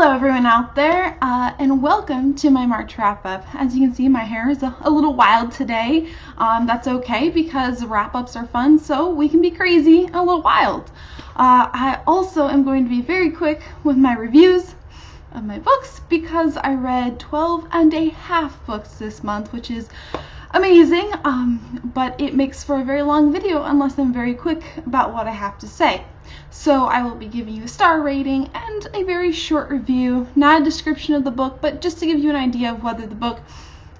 Hello everyone out there, and welcome to my March wrap-up. As you can see, my hair is a little wild today. That's okay because wrap-ups are fun, so we can be crazy and a little wild. I also am going to be very quick with my reviews of my books because I read 12 and a half books this month, which is amazing, but it makes for a very long video unless I'm very quick about what I have to say. So I will be giving you a star rating and a very short review, not a description of the book, but just to give you an idea of whether the book,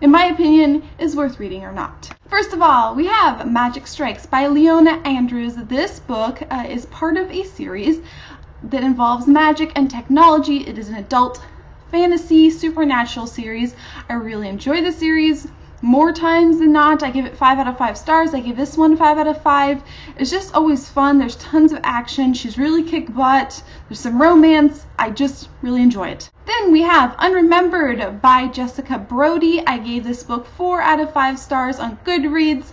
in my opinion, is worth reading or not. First of all, we have Magic Strikes by Leona Andrews. This book is part of a series that involves magic and technology. It is an adult fantasy supernatural series. I really enjoy the series. More times than not, I give it 5 out of 5 stars. I give this one 5 out of 5. It's just always fun. There's tons of action. She's really kick butt. There's some romance. I just really enjoy it. Then we have Unremembered by Jessica Brody. I gave this book 4 out of 5 stars on Goodreads.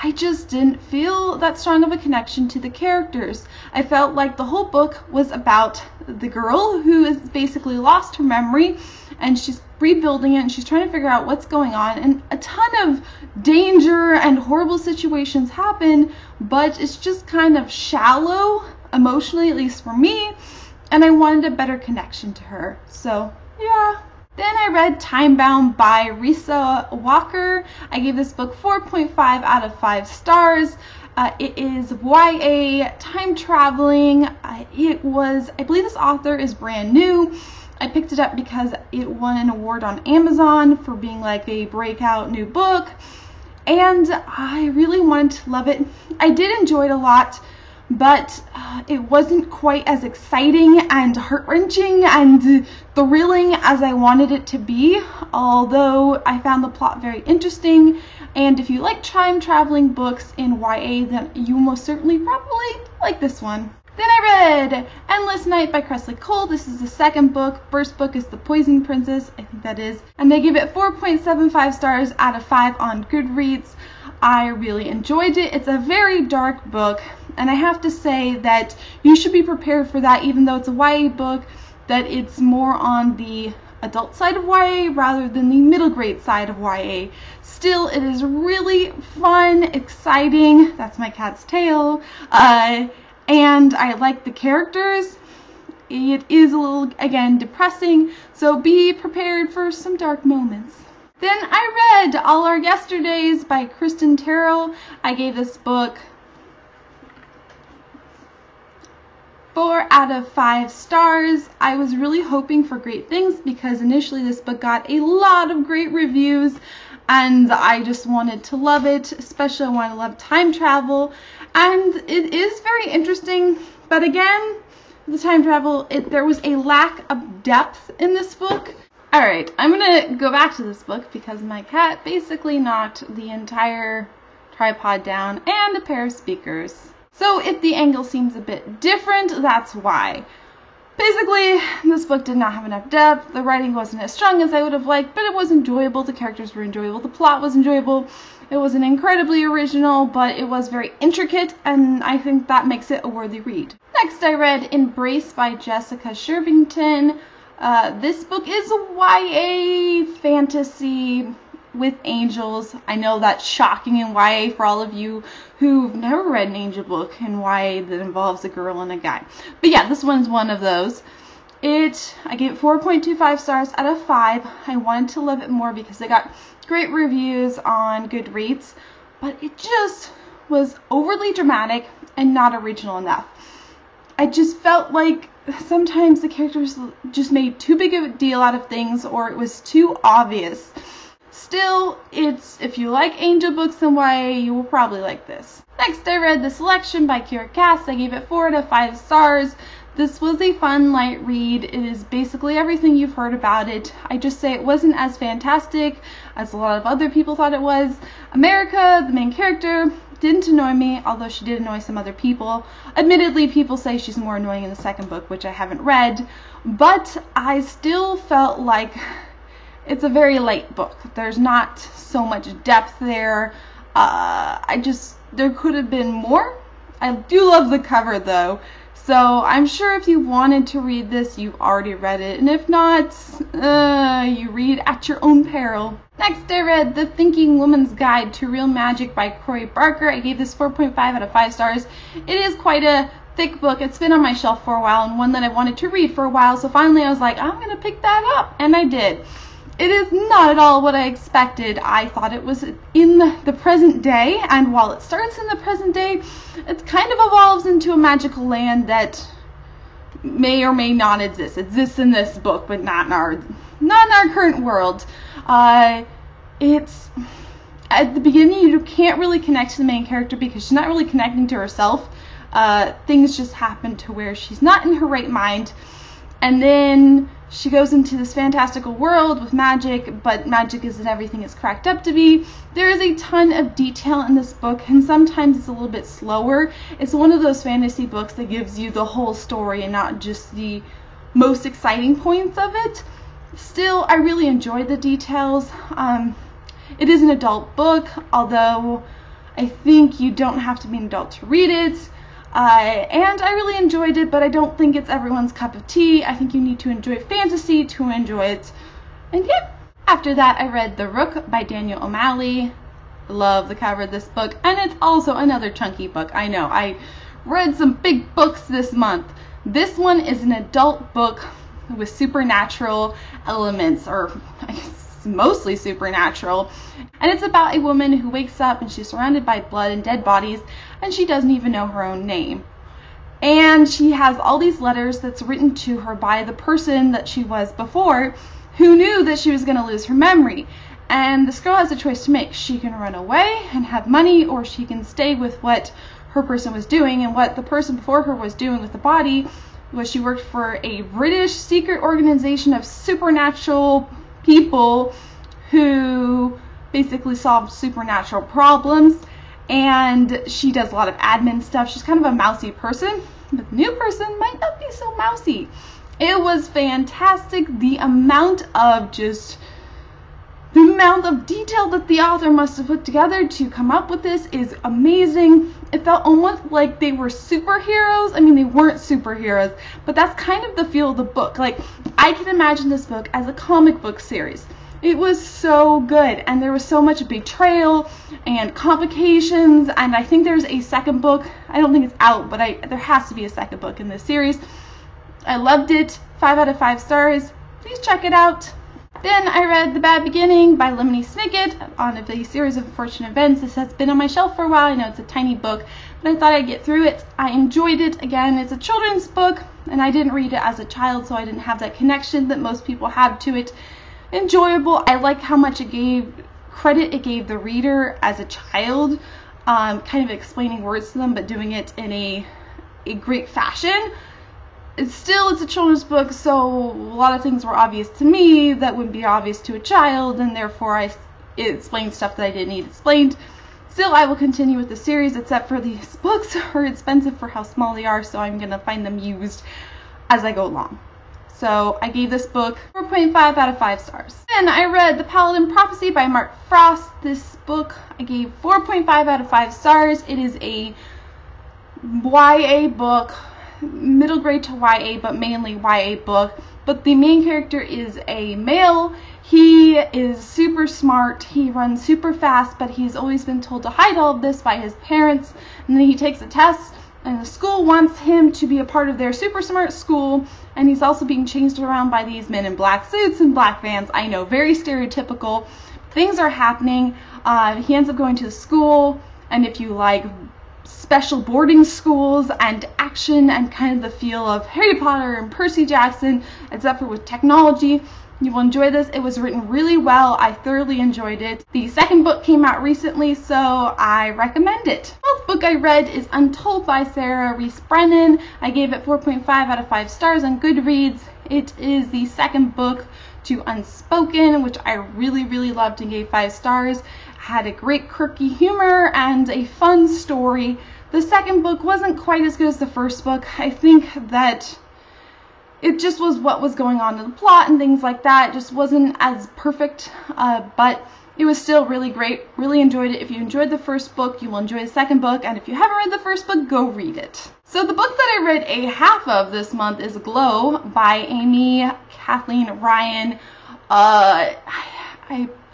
I just didn't feel that strong of a connection to the characters. I felt like the whole book was about the girl who has basically lost her memory and she's rebuilding it and she's trying to figure out what's going on, and a ton of danger and horrible situations happen, but it's just kind of shallow emotionally, at least for me, and I wanted a better connection to her. So yeah. Then I read Timebound by Risa Walker. I gave this book 4.5 out of 5 stars. It is YA time traveling. I believe this author is brand new. I picked it up because it won an award on Amazon for being like a breakout new book, and I really wanted to love it. I did enjoy it a lot, but it wasn't quite as exciting and heart-wrenching and thrilling as I wanted it to be, although I found the plot very interesting, and if you like time traveling books in YA, then you most certainly probably like this one. Then I read Endless Night by Kresley Cole. This is the second book. First book is The Poison Princess, I think that is. And they give it 4.75 stars out of 5 on Goodreads. I really enjoyed it. It's a very dark book, and I have to say that you should be prepared for that, even though it's a YA book, that it's more on the adult side of YA rather than the middle grade side of YA. Still, it is really fun, exciting. That's my cat's tail. And I like the characters. It is a little, again, depressing, so be prepared for some dark moments. Then I read All Our Yesterdays by Kristin Terrell. I gave this book 4 out of 5 stars. I was really hoping for great things because initially this book got a lot of great reviews, and I just wanted to love it, especially I wanted to love time travel. And it is very interesting, but again, the time travel, there was a lack of depth in this book. Alright, I'm gonna go back to this book because my cat basically knocked the entire tripod down and a pair of speakers. So if the angle seems a bit different, that's why. Basically, this book did not have enough depth. The writing wasn't as strong as I would have liked, but it was enjoyable. The characters were enjoyable. The plot was enjoyable. It wasn't incredibly original, but it was very intricate, and I think that makes it a worthy read. Next, I read Embrace by Jessica Shervington. This book is a YA fantasy with angels. I know that's shocking in YA for all of you who've never read an angel book in YA that involves a girl and a guy. But yeah, this one's one of those. I gave it 4.25 stars out of 5. I wanted to love it more because it got great reviews on Goodreads, but it just was overly dramatic and not original enough. I just felt like sometimes the characters just made too big of a deal out of things, or it was too obvious. Still, if you like angel books in YA, you will probably like this. Next, I read The Selection by Kiera Cass. I gave it 4 out of 5 stars. This was a fun, light read. It is basically everything you've heard about it. I just say it wasn't as fantastic as a lot of other people thought it was. America, the main character, didn't annoy me, although she did annoy some other people. Admittedly, people say she's more annoying in the second book, which I haven't read, but I still felt like it's a very light book. There's not so much depth there. There could have been more. I do love the cover though. So I'm sure if you wanted to read this, you've already read it. And if not, you read at your own peril. Next, I read The Thinking Woman's Guide to Real Magic by Corey Barker. I gave this 4.5 out of 5 stars. It is quite a thick book. It's been on my shelf for a while and one that I wanted to read for a while. So finally I was like, I'm going to pick that up. And I did. It is not at all what I expected. I thought it was in the present day, and while it starts in the present day, it kind of evolves into a magical land that may or may not exist. It exists in this book, but not in our current world. It's at the beginning you can't really connect to the main character because she's not really connecting to herself. Things just happen to where she's not in her right mind, and then she goes into this fantastical world with magic, but magic isn't everything it's cracked up to be. There is a ton of detail in this book, and sometimes it's a little bit slower. It's one of those fantasy books that gives you the whole story and not just the most exciting points of it. Still, I really enjoyed the details. It is an adult book, although I think you don't have to be an adult to read it. And I really enjoyed it, but I don't think it's everyone's cup of tea. I think you need to enjoy fantasy to enjoy it. And yeah, after that I read The Rook by Daniel O'Malley. Love the cover of this book, and it's also another chunky book. I know, I read some big books this month. This one is an adult book with supernatural elements, or I guess mostly supernatural. And it's about a woman who wakes up and she's surrounded by blood and dead bodies, and she doesn't even know her own name. And she has all these letters that's written to her by the person that she was before, who knew that she was going to lose her memory. And this girl has a choice to make. She can run away and have money, or she can stay with what her person was doing. And what the person before her was doing with the body was she worked for a British secret organization of supernatural people who basically solved supernatural problems. And she does a lot of admin stuff. She's kind of a mousy person, but the new person might not be so mousy. It was fantastic. The amount of detail that the author must have put together to come up with this is amazing. It felt almost like they were superheroes. I mean, they weren't superheroes, but that's kind of the feel of the book. Like, I can imagine this book as a comic book series. It was so good, and there was so much betrayal and complications, and I think there's a second book. I don't think it's out, but there has to be a second book in this series. I loved it. 5 out of 5 stars. Please check it out. Then I read The Bad Beginning by Lemony Snicket on a series of unfortunate events. This has been on my shelf for a while. I know it's a tiny book, but I thought I'd get through it. I enjoyed it. Again, it's a children's book, and I didn't read it as a child, so I didn't have that connection that most people have to it. Enjoyable. I like how much credit it gave the reader as a child, kind of explaining words to them, but doing it in a great fashion. It's a children's book, so a lot of things were obvious to me that wouldn't be obvious to a child, and therefore it explained stuff that I didn't need explained. Still, I will continue with the series, except for these books are expensive for how small they are, so I'm going to find them used as I go along. So I gave this book 4.5 out of 5 stars. Then I read The Paladin Prophecy by Mark Frost. This book I gave 4.5 out of 5 stars. It is a YA book, middle grade to YA, but mainly YA book. But the main character is a male. He is super smart. He runs super fast, but he's always been told to hide all of this by his parents. And then he takes a test, and the school wants him to be a part of their super smart school, and he's also being chased around by these men in black suits and black vans. I know, very stereotypical. Things are happening. He ends up going to the school, and if you like special boarding schools and action and kind of the feel of Harry Potter and Percy Jackson, except for with technology, you will enjoy this. It was written really well. I thoroughly enjoyed it. The second book came out recently, so I recommend it. The 12th book I read is Untold by Sarah Rees Brennan. I gave it 4.5 out of 5 stars on Goodreads. It is the second book to Unspoken, which I really, really loved and gave 5 stars. Had a great quirky humor and a fun story. The second book wasn't quite as good as the first book. I think that it just was what was going on in the plot and things like that. It just wasn't as perfect, but it was still really great. Really enjoyed it. If you enjoyed the first book, you will enjoy the second book, and if you haven't read the first book, go read it. So the book that I read a half of this month is Glow by Amy Kathleen Ryan. I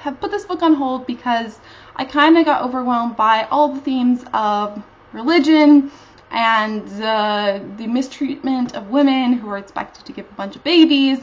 have put this book on hold because I kind of got overwhelmed by all the themes of religion and the mistreatment of women who are expected to give a bunch of babies,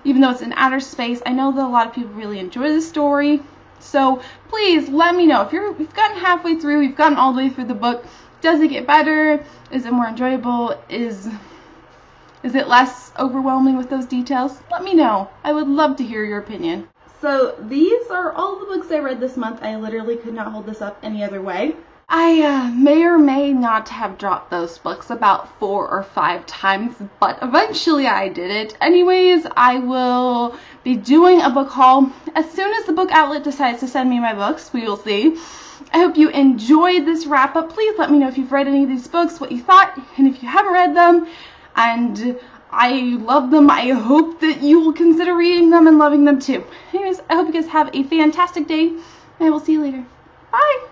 even though it's in outer space. I know that a lot of people really enjoy the story, so please let me know if you've gotten halfway through, you've gotten all the way through the book. Does it get better? Is it more enjoyable? Is it less overwhelming with those details? Let me know. I would love to hear your opinion. So these are all the books I read this month. I literally could not hold this up any other way. I may or may not have dropped those books about 4 or 5 times, but eventually I did it. Anyways, I will be doing a book haul as soon as the book outlet decides to send me my books. We will see. I hope you enjoyed this wrap up. Please let me know if you've read any of these books, what you thought, and if you haven't read them, and I love them, I hope that you will consider reading them and loving them too. Anyways, I hope you guys have a fantastic day, and I will see you later. Bye!